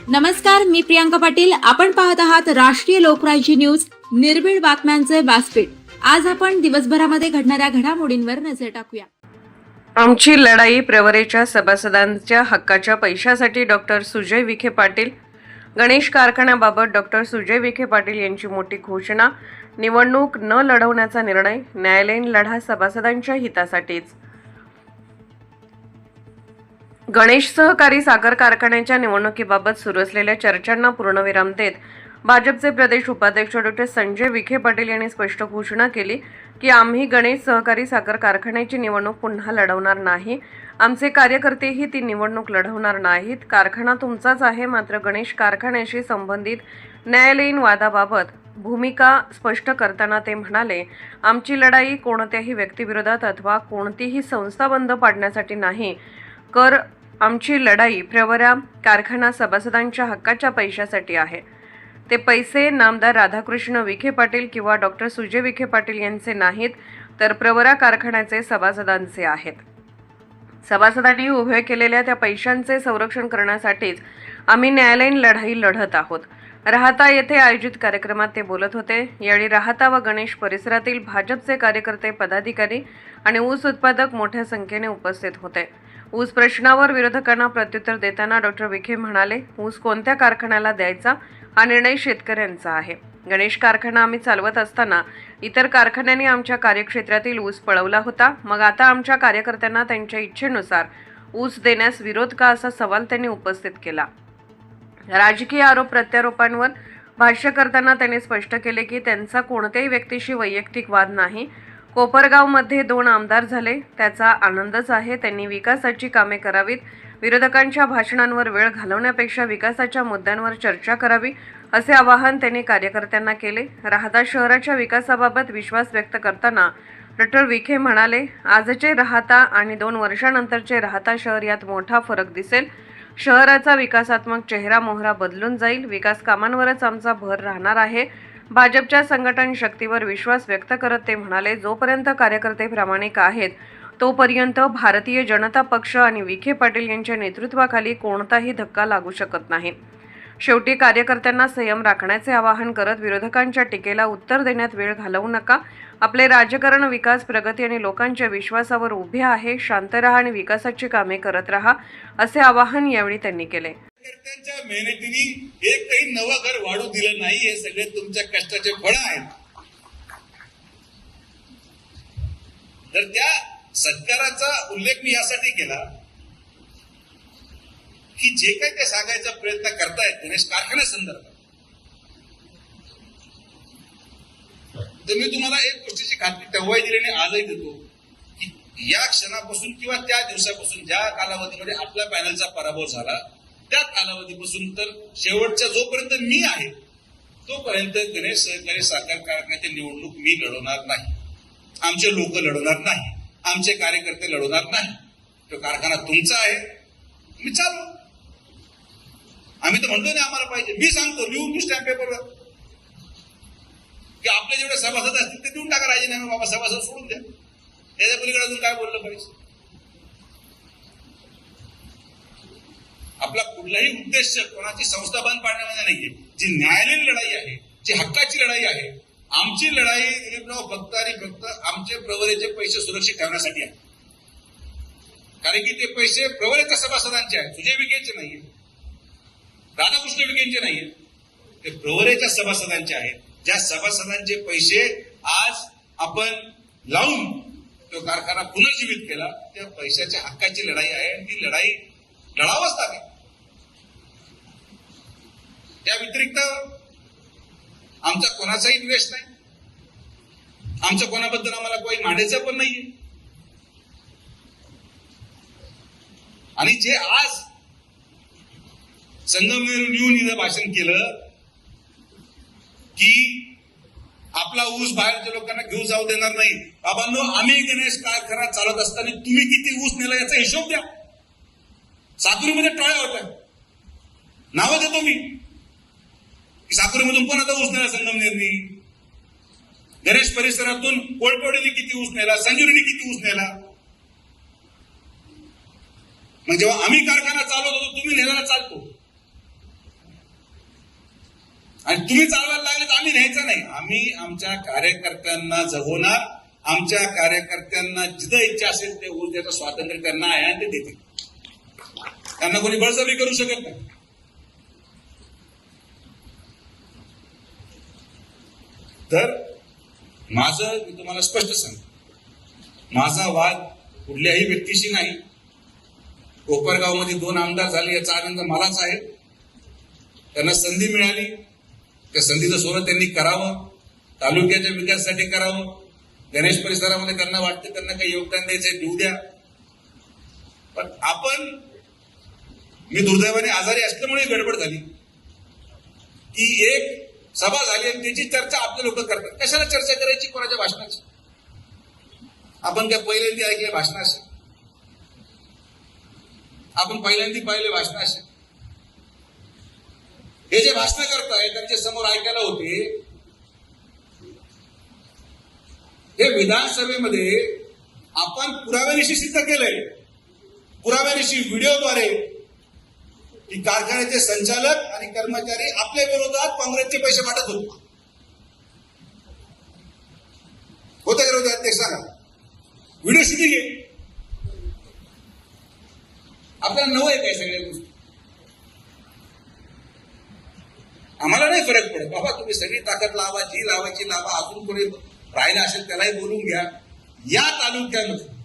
नमस्कार, मी प्रियांका पाटील. आपण पाहत आहात राष्ट्रीय लोकराज्य न्यूज, निर्भीड बातम्यांचे व्यासपीठ. आज आपण दिवसभरामध्ये घडणाऱ्या घडामोडींवर नजर टाकूया. आमची लढाई प्रवरेच्या सभासदांच्या हक्काच्या पैशासाठी. डॉक्टर सुजय विखे पाटील. गणेश कारखान्याबाबत डॉक्टर सुजय विखे पाटील यांची मोठी घोषणा. निवडणूक न लढवण्याचा निर्णय. न्यायालयीन लढा सभासदांच्या हितासाठीच. गणेश सहकारी साखर कारखान्याच्या निवडणुकीबाबत सुरू असलेल्या चर्चांना पूर्णविराम देत भाजपचे प्रदेश उपाध्यक्ष डॉक्टर संजय विखे पाटील यांनी स्पष्ट घोषणा केली की आम्ही गणेश सहकारी साखर कारखान्याची निवडणूक पुन्हा लढवणार नाही. आमचे कार्यकर्तेही ती निवडणूक लढवणार नाहीत. कारखाना तुमचाच आहे, मात्र गणेश कारखान्याशी संबंधित न्यायालयीन वादाबाबत भूमिका स्पष्ट करताना ते म्हणाले, आमची लढाई कोणत्याही व्यक्तीविरोधात अथवा कोणतीही संस्था बंद पाडण्यासाठी नाही, तर आमची लढाई प्रवरा कारखाना सभासदांच्या हक्काच्या पैशासाठी आहे. ते पैसे नामदार राधाकृष्ण विखे पाटील किंवा डॉक्टर सुजय विखे पाटील यांचे नाहीत, तर प्रवरा कारखान्याचे सभासदांचे आहेत. सभासदांनी उभे केलेल्या त्या पैशांचे संरक्षण करण्यासाठीच आम्ही न्यायालयीन लढाई लढत आहोत. राहता येथे आयोजित कार्यक्रमात ते बोलत होते. यावेळी राहता व गणेश परिसरातील भाजपचे कार्यकर्ते, पदाधिकारी आणि ऊस उत्पादक मोठ्या संख्येने उपस्थित होते. ऊस प्रश्नावर विरोधकांना प्रत्युत्तर देताना डॉक्टर विखे म्हणाले, ऊस कोणत्या कारखान्याला द्यायचा हा निर्णय शेतकऱ्यांचा आहे. गणेश कारखाना आम्ही चालवत असताना इतर कारखान्यांनी आमच्या कार्यक्षेत्रातील ऊस पळवला होता. मग आता आमच्या कार्यकर्त्यांना त्यांच्या इच्छेनुसार ऊस देण्यास विरोध का, असा सवाल त्यांनी उपस्थित केला. राजकीय आरोप प्रत्यारोपांवर भाष्य करताना त्यांनी स्पष्ट केले की त्यांचा कोणत्याही व्यक्तीशी वैयक्तिक वाद नाही. कोपरगावमध्ये 2 आमदार झाले, त्याचा आनंदच आहे. त्यांनी विकासाची कामे करावीत. विरोधकांच्या भाषणांवर वेळ घालवण्यापेक्षा विकासाच्या मुद्द्यांवर चर्चा करावी, असे आवाहन त्यांनी कार्यकर्त्यांना केले. राहता शहराच्या विकासाबाबत विश्वास व्यक्त करताना डॉक्टर विखे म्हणाले, आजचे राहता आणि 2 वर्षांनंतरचे राहता शहर यात मोठा फरक दिसेल. शहराचा विकासात्मक चेहरा मोहरा बदलून जाईल. विकास कामांवरच आमचा भर राहणार आहे. भाजपच्या संघटन शक्तीवर विश्वास व्यक्त करत ते म्हणाले, जोपर्यंत कार्यकर्ते प्रामाणिक आहेत तोपर्यंत भारतीय जनता पक्ष आणि विखे पाटील यांच्या नेतृत्वाखाली कोणताही धक्का लागू शकत नाही. शेवटी कार्यकर्त्यांना संयम राखण्याचे आवाहन करत विरोधकांच्या टीकेला उत्तर देण्यात वेळ घालवू नका. आपले राजकारण विकास, प्रगती आणि लोकांच्या विश्वासावर उभे आहे. शांत राहा आणि विकासाची कामे करत राहा, असे आवाहन यावेळी त्यांनी केले. त्यांच्या मेहनतीने एकही नवं घर वाढू दिलं नाही. हे सगळे तुमच्या कष्टाचे फळ आहेत. तर त्या सत्काराचा उल्लेख मी यासाठी केला की जे काही ते सांगायचा प्रयत्न करतायत गणेश कारखान्यासंदर्भात, तर मी तुम्हाला एक गोष्टीची खात्री तेव्हाही दिली आणि आजही देतो की या क्षणापासून किंवा त्या दिवसापासून ज्या कालावधीमध्ये आपल्या पॅनलचा पराभव झाला, त्या कालावधीपासून तर शेवटच्या जोपर्यंत मी आहे तोपर्यंत गणेश सहकारी साखर कारखान्याची निवडणूक मी लढवणार नाही. आमचे लोक लढवणार नाही. आमचे कार्यकर्ते लढवणार नाही. तो कारखाना तुमचा आहे, मी चालू. आम्ही तर म्हणतो ना आम्हाला पाहिजे. मी सांगतो, लिहून स्टॅम्प पेपरवर की आपले जेवढे सभासद असतील ते देऊन टाका राजीनामे. बाबा सभासद सोडून द्या. त्याच्या पलीकडे अजून काय बोललं पाहिजे? आपला कुठलाही उद्देश कोणाची संस्था बंद पाडण्यामध्ये नाहीये. जी न्यायालयीन लढाई आहे, जी हक्काची लढाई आहे, आमची लढाई दिलीपराव फक्त आणि फक्त आमचे प्रवरेचे पैसे सुरक्षित ठेवण्यासाठी आहे. कारण की ते पैसे प्रवरेच्या सभासदांचे आहेत, सुजय विखेंचे नाहीये, राधाकृष्ण विखेंचे नाहीये. ते प्रवरेच्या सभासदांचे आहेत. ज्या सभासदांचे पैसे आज आपण लावून तो कारखाना पुनर्जीवित केला, त्या पैशाच्या हक्काची लढाई आहे आणि ती लढाई लढावंच लागेल. त्या व्यतिरिक्त आमचा कोणाचाही द्वेष नाही. आमच्या कोणाबद्दल आम्हाला काही मांडायचं पण नाहीये. आणि जे आज संगमनेरहून येऊन इथं भाषण केलं की आपला ऊस बाहेरच्या लोकांना घेऊन जाऊ देणार नाही. बाबांनो, आम्ही गणेश कारखाना चालत असताना तुम्ही किती ऊस नेला याचा हिशोब द्या. साकुरीमध्ये टोळ्या होत्या, नावं देतो मी. साकुरीमधून पण आता ऊस नेला संगमनेरनी, गणेश परिसरातून कोळपवडीने किती ऊस नेला, संजुरीने किती ऊस नेला. मग जेव्हा आम्ही कारखाना चालवत होतो तुम्ही नेण्याला चालतो आणि तुम्ही चालवायला लागले तर आम्ही न्यायचं नाही. आम्ही आमच्या कार्यकर्त्यांना जगवणार, आमच्या कार्यकर्त्यांना जिथं इच्छा असेल ते ऊर्जेचं स्वातंत्र्य त्यांना आहे आणि ते देतील. त्यांना कोणी बळजबरी करू शकत नाही. तर माझं मी तुम्हाला स्पष्ट सांगतो, माझा वाद कुठल्याही व्यक्तीशी नाही. कोपरगावमध्ये 2 आमदार झाले याचा आनंद मलाच आहे. त्यांना संधी मिळाली, त्या संधीचं सोनं त्यांनी करावं, तालुक्याच्या विकासासाठी करावं. गणेश परिसरामध्ये त्यांना वाटतं त्यांना काही योगदान द्यायचंय, देऊ द्या. पण मी दुर्दैवाने आजारी असल्यामुळे गडबड झाली की एक सभा झाली आणि त्याची चर्चा आपले लोक करतात. कशाला चर्चा करायची कोणाच्या भाषणाची? आपण काय पहिल्यांदा ऐकले भाषण असेल? आपण पहिल्यांदा पाहिले भाषण असेल? हे जे भाषण करताय त्यांच्या समोर ऐकायला होते, हे विधानसभेमध्ये आपण पुराव्यानिशी सिद्ध केलंय. पुराव्यानिशी व्हिडिओद्वारे की कारखान्याचे संचालक आणि कर्मचारी आपल्या विरोधात काँग्रेसचे पैसे वाटत होते. होते का विरोधात ते सांगा? व्हिडिओ शूटिंग आहे. आपल्याला नवं आहे काय सगळ्या गोष्टी? आम्हाला नाही फरक पडत. बाबा तुम्ही सगळी ताकद लावा, जी लावायची लावा. अजून कोणी राहिला असेल त्यालाही बोलून घ्या. या तालुक्यामध्ये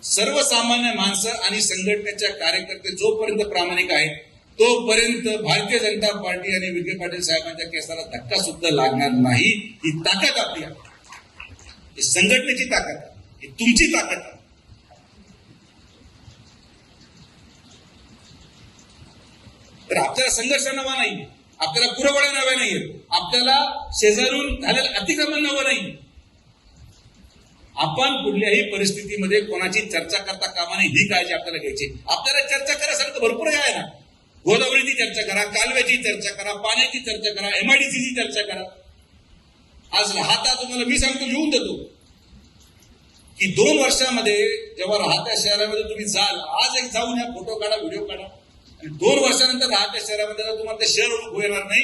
सर्वसामान्य माणसं आणि संघटनेच्या कार्यकर्ते जोपर्यंत प्रामाणिक आहेत तोपर्यंत भारतीय जनता पार्टी आणि विखे पाटील साहेबांच्या केसाला धक्का सुद्धा लागणार नाही. ही ताकद आपली आहे, ही संघटनेची ताकद आहे, ही तुमची ताकद आहे. तर आपल्याला संघर्ष नवा नाही, आपल्याला पुरवड्या नव्या नाहीये, आपल्याला शेजारून झालेलं अतिक्रमण नवं नाही. आपण कुठल्याही परिस्थितीमध्ये कोणाची चर्चा करता कामा नये, ही काळजी आपल्याला घ्यायची. आपल्याला चर्चा करायसारखं भरपूर आहे ना. गोदावरीची चर्चा करा, कालव्याची चर्चा करा, पाण्याची चर्चा करा, MIDCची चर्चा करा. आज राहता तुम्हाला मी सांगतो, लिहून देतो की 2 वर्षामध्ये जेव्हा राहत्या शहरामध्ये तुम्ही जाल, आज एक जाऊन या, फोटो काढा, व्हिडिओ काढा, आणि 2 वर्षानंतर राहत्या शहरामध्ये तुम्हाला ते शहर ओळखू येणार नाही.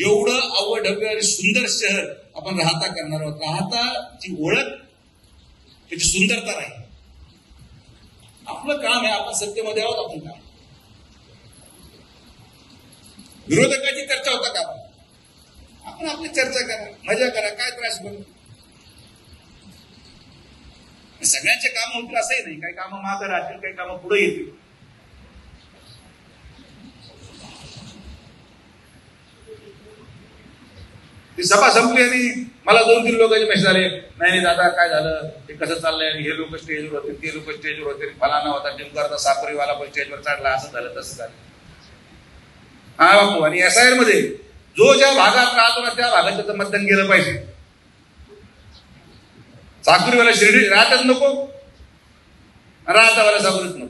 एवढं अवढव्य आणि सुंदर शहर आपण राहता करणार आहोत. राहताची ओळख, त्याची सुंदरता राहील. आपलं काम आहे, आपण सत्तेमध्ये आहोत. आपण काम, विरोधकाची चर्चा होता का? आपण आपली चर्चा करा, मजा करा, काय त्रास बनू. सगळ्यांचे काम होतील असंही नाही. काही कामं मागं राहतील, काही कामं पुढे येतील. ती सभा संपली आणि मला 2-3 लोकांचे मेसेज आले, नाही दादा काय झालं, ते कसं चाललंय, हे लोक स्टेजवर होते, ते लोक स्टेजवर होते, फलाना होता जिमकरता सापरीवाला पण स्टेजवर चढला, असं झालं तसं झालं. हा बापू. आणि SIR मध्ये जो ज्या भागात राहतो ना त्या भागात त्याचं मतदान गेलं पाहिजे. साकुरीवाला शिर्डी राहतच नको, राहतावाला साकुरीत नको.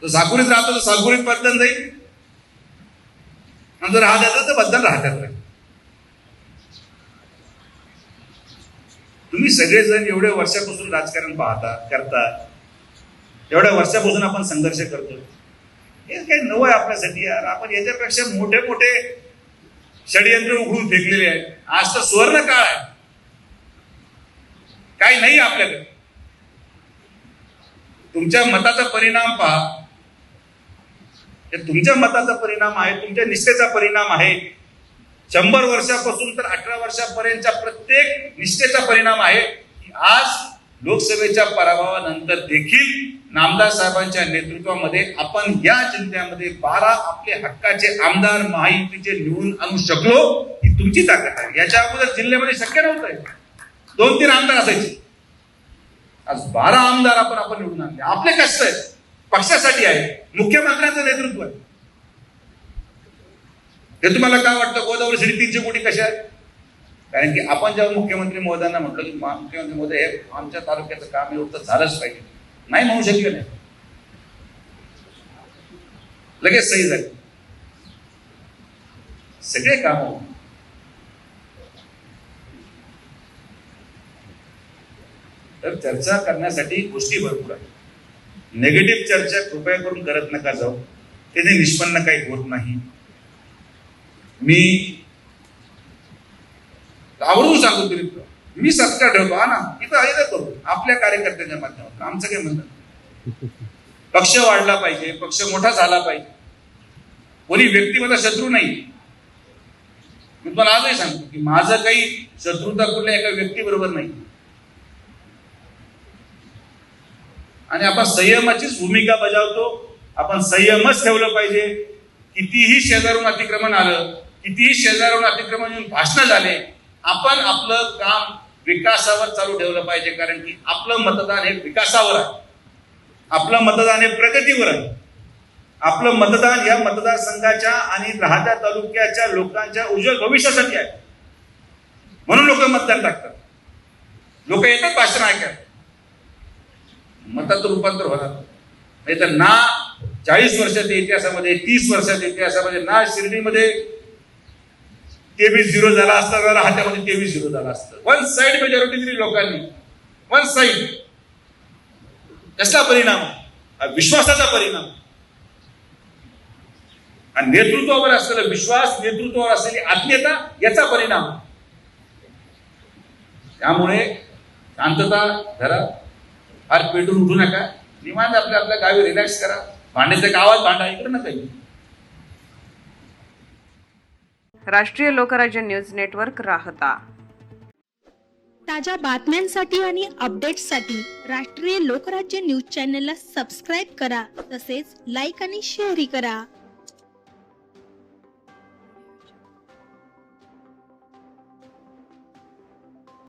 तो साकुरीत राहतो तर साकुरीत मतदान जाईल, आणि जर राहतात तर मतदान राहतात. तुम्ही सगळेजण एवढ्या वर्षापासून राजकारण करता, एवढ्या वर्षापासून आपण संघर्ष करतो. हे काही नवं आहे आपल्यासाठी यार. आपण याच्यापेक्षा मोठे मोठे षडयंत्र उघडून फेकलेले आहेत. आज तर सुवर्ण काळ आहे, काही नाही आपल्याकडे. तुमच्या मताचा परिणाम पहा, हे तुमच्या मताचा परिणाम आहे, तुमच्या निष्ठेचा परिणाम आहे. 100 वर्षापासून तर 18 वर्षापर्यंतच्या प्रत्येक निष्ठेचा परिणाम आहे की आज लोकसभेच्या पराभवानंतर देखील नामदार साहेबांच्या नेतृत्वामध्ये आपण या जिल्ह्यामध्ये 12 आपले हक्काचे आमदार महायुतीचे निवडून आणू शकलो. ही तुमची ताकद आहे. याच्या अगोदर जिल्ह्यामध्ये शक्य नव्हतं. 2-3 आमदार असायचे, आज 12 आमदार आपण निवडून आणले. आपले कष्ट आहे, पक्षासाठी आहे, मुख्यमंत्र्यांचं नेतृत्व आहे. हे तुम्हाला काय वाटतं गोदावरी सिटी 300 कोटी कशा आहेत? कारण की आपण जेव्हा मुख्यमंत्री महोदयांना म्हटलं की मुख्यमंत्री महोदय हे आमच्या तालुक्याचं काम एवढं तर झालंच पाहिजे, नाही म्हणू शकले नाही, लगेच सही झाली, सगळे काम. तर चर्चा करण्यासाठी गोष्टी भरपूर आहेत. नेगेटिव्ह चर्चा कृपया करून करत नका जाऊ, त्याने निष्पन्न काही होत नाही. मी आवर्जून सांगतो तरी मी सत्कार ठेवतो, हा ना, इथं करू आपल्या कार्यकर्त्यांच्या माध्यमातून. आमचं काय म्हणतात, पक्ष वाढला पाहिजे, पक्ष मोठा झाला पाहिजे, कोणी व्यक्ती माझा शत्रू नाही. मी तुम्हाला आजही सांगतो की माझं काही शत्रुता कुठल्या एका व्यक्तीबरोबर नाही. आणि आपण संयमाचीच भूमिका बजावतो. आपण संयमच ठेवलं पाहिजे. कितीही शेजारून अतिक्रमण आलं, कितीही शेजारून अतिक्रमण येऊन भाषणं झाले, आपण आपलं काम विकासावर चालू ठेवलं पाहिजे. कारण की आपलं मतदान हे विकासावर आहे, आपलं मतदान हे प्रगतीवर आहे, आपलं मतदान या मतदारसंघाच्या आणि राहत्या तालुक्याच्या लोकांच्या उज्ज्वल भविष्यासाठी आहे. म्हणून लोक मतदान टाकतात, लोक येतात भाषण ऐकायला, मतात रूपांतर होणार नाही. तर ना 40 वर्षाच्या इतिहासामध्ये, 30 वर्षाच्या इतिहासामध्ये ना शिर्डीमध्ये 23-0 झाला असता, जरा हात्यामध्ये 23-0 झाला असतं. वन साइड मेजॉरिटी दिली लोकांनी, वन साइड. कसला परिणाम? विश्वासाचा परिणाम. आणि नेतृत्वावर असलेला विश्वास, नेतृत्वावर असलेली आत्मीयता, याचा परिणाम. त्यामुळे शांतता धरा, फार पेटून उठू नका, निवांत आपल्या आपल्या गावी रिलॅक्स करा. भांड्याच्या गावात भांडा, इकडे नका. राष्ट्रीय लोकराज्य न्यूज नेटवर्क, राहता. ताज्या बातम्यांसाठी आणि अपडेट्ससाठी राष्ट्रीय लोकराज्य न्यूज चॅनलला सबस्क्राईब करा, तसेच लाईक आणि शेअरही करा.